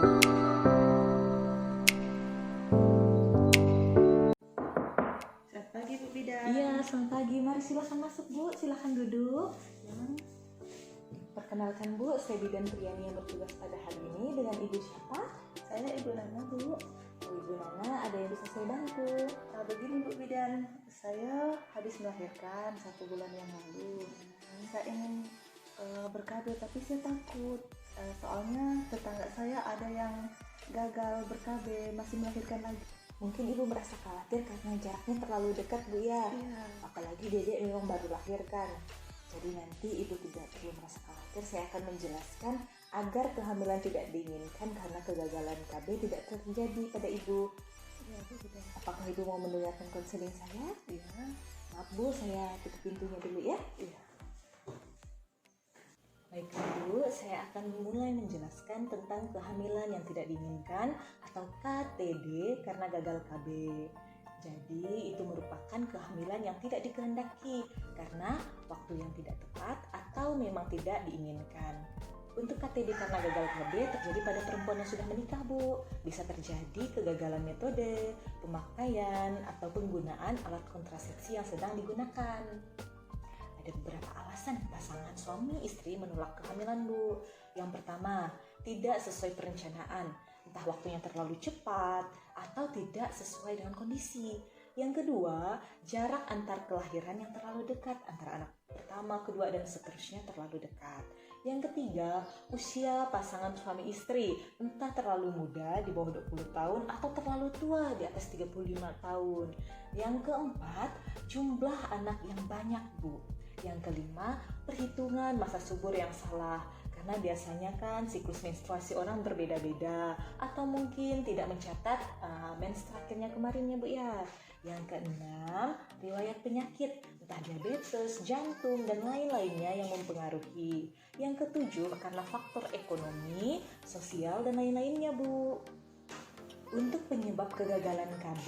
Selamat pagi Bu Bidan. Iya, selamat pagi. Mari silakan masuk Bu, silakan duduk. Perkenalkan Bu, saya Bidan Priyani yang bertugas pada hari ini. Dengan Ibu siapa? Saya Ibu Nana Bu. Oh, Ibu Nana, ada yang bisa saya bantu? Begini Bu Bidan, saya habis melahirkan 1 bulan yang lalu. Saya ingin ber-KB tapi saya takut. Soalnya tetangga saya ada yang gagal ber-KB, masih melahirkan lagi. Mungkin Ibu merasa khawatir karena jaraknya terlalu dekat Bu ya. Iya. Apalagi Dedek memang baru lahirkan. Jadi nanti Ibu tidak perlu merasa khawatir. Saya akan menjelaskan agar kehamilan tidak diinginkan karena kegagalan KB tidak terjadi pada Ibu. Iya Bu Bidan. Apakah Ibu mau mendengarkan konseling saya? Iya. Maaf Bu, saya tutup pintunya dulu ya. Iya. Baiklah Bu, saya akan mulai menjelaskan tentang kehamilan yang tidak diinginkan atau KTD karena gagal KB. Jadi itu merupakan kehamilan yang tidak dikehendaki karena waktu yang tidak tepat atau memang tidak diinginkan. Untuk KTD karena gagal KB terjadi pada perempuan yang sudah menikah Bu. Bisa terjadi kegagalan metode, pemakaian, atau penggunaan alat kontrasepsi yang sedang digunakan. Ada beberapa alasan pasangan suami istri menolak kehamilan Bu. Yang pertama, tidak sesuai perencanaan, entah waktunya terlalu cepat atau tidak sesuai dengan kondisi. Yang kedua, jarak antar kelahiran yang terlalu dekat antara anak pertama, kedua, dan seterusnya terlalu dekat. Yang ketiga, usia pasangan suami istri entah terlalu muda di bawah 20 tahun atau terlalu tua di atas 35 tahun. Yang keempat, jumlah anak yang banyak Bu. Yang kelima, perhitungan masa subur yang salah karena biasanya kan siklus menstruasi orang berbeda-beda atau mungkin tidak mencatat mens terakhirnya kemarin ya Bu ya. Yang keenam, riwayat penyakit entah diabetes, jantung, dan lain-lainnya yang mempengaruhi. Yang ketujuh, karena faktor ekonomi, sosial, dan lain-lainnya Bu. Untuk penyebab kegagalan KB,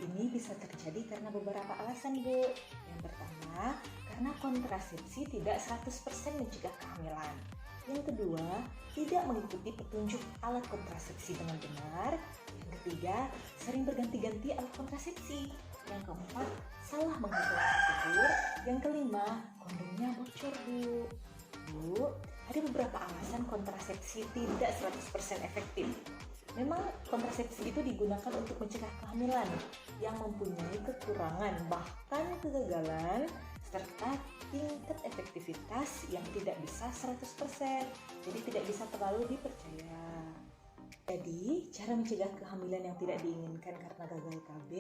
ini bisa terjadi karena beberapa alasan Bu. Yang pertama, karena kontrasepsi tidak 100% mencegah kehamilan. Yang kedua, tidak mengikuti petunjuk alat kontrasepsi dengan benar. Yang ketiga, sering berganti-ganti alat kontrasepsi. Yang keempat, salah menghitung masa subur. Yang kelima, kondomnya bocor Bu. Bu, ada beberapa alasan kontrasepsi tidak 100% efektif. Memang kontrasepsi itu digunakan untuk mencegah kehamilan yang mempunyai kekurangan bahkan kegagalan serta tingkat efektivitas yang tidak bisa 100%, jadi tidak bisa terlalu dipercaya. Jadi, cara mencegah kehamilan yang tidak diinginkan karena gagal KB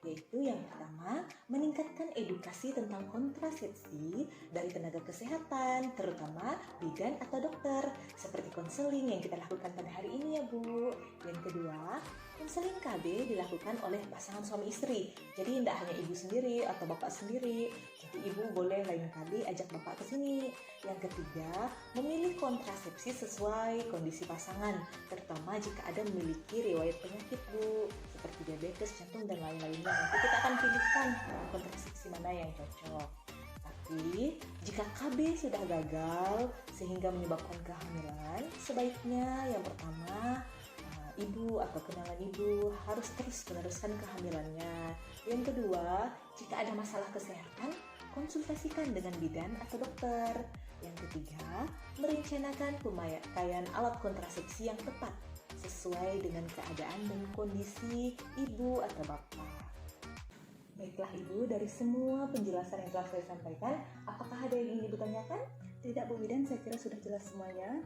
yaitu yang pertama, meningkatkan edukasi tentang kontrasepsi dari tenaga kesehatan, terutama bidan atau dokter, seperti konseling yang kita lakukan pada hari ini ya Bu. Yang kedua, konseling KB dilakukan oleh pasangan suami istri, jadi tidak hanya ibu sendiri atau bapak sendiri, jadi ibu boleh lain kali ajak bapak ke sini. Yang ketiga, memilih kontrasepsi sesuai kondisi pasangan, terutama jika ada memiliki riwayat penyakit Bu, seperti diabetes, jantung, dan lain-lainnya. Nanti kita akan pilihkan kontrasepsi mana yang cocok. Tapi, jika KB sudah gagal sehingga menyebabkan kehamilan, sebaiknya yang pertama, ibu atau kenalan ibu harus terus meneruskan kehamilannya. Yang kedua, jika ada masalah kesehatan, konsultasikan dengan bidan atau dokter. Yang ketiga, merencanakan pemakaian alat kontrasepsi yang tepat sesuai dengan keadaan dan kondisi ibu atau bapak. Baiklah Ibu, dari semua penjelasan yang telah saya sampaikan, apakah ada yang ingin Ibu tanyakan? Tidak Bu Bidan, saya kira sudah jelas semuanya.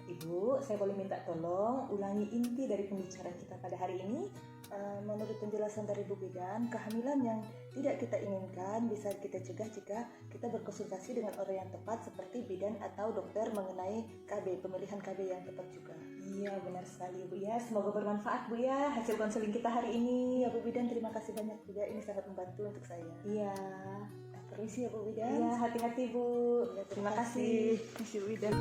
Ibu, saya boleh minta tolong ulangi inti dari pembicaraan kita pada hari ini? Menurut penjelasan dari Bu Bidan, kehamilan yang tidak kita inginkan bisa kita cegah jika kita berkonsultasi dengan orang yang tepat seperti bidan atau dokter mengenai KB, pemilihan KB yang tepat juga. Iya, benar sekali Bu ya. Semoga bermanfaat Bu ya hasil konseling kita hari ini. Ya Bu Bidan, terima kasih banyak juga, ini sangat membantu untuk saya. Iya. Permisi ya Bu Bidan. Iya, hati-hati Bu. Ya, Terima kasih. Terima kasih Bu Bidan.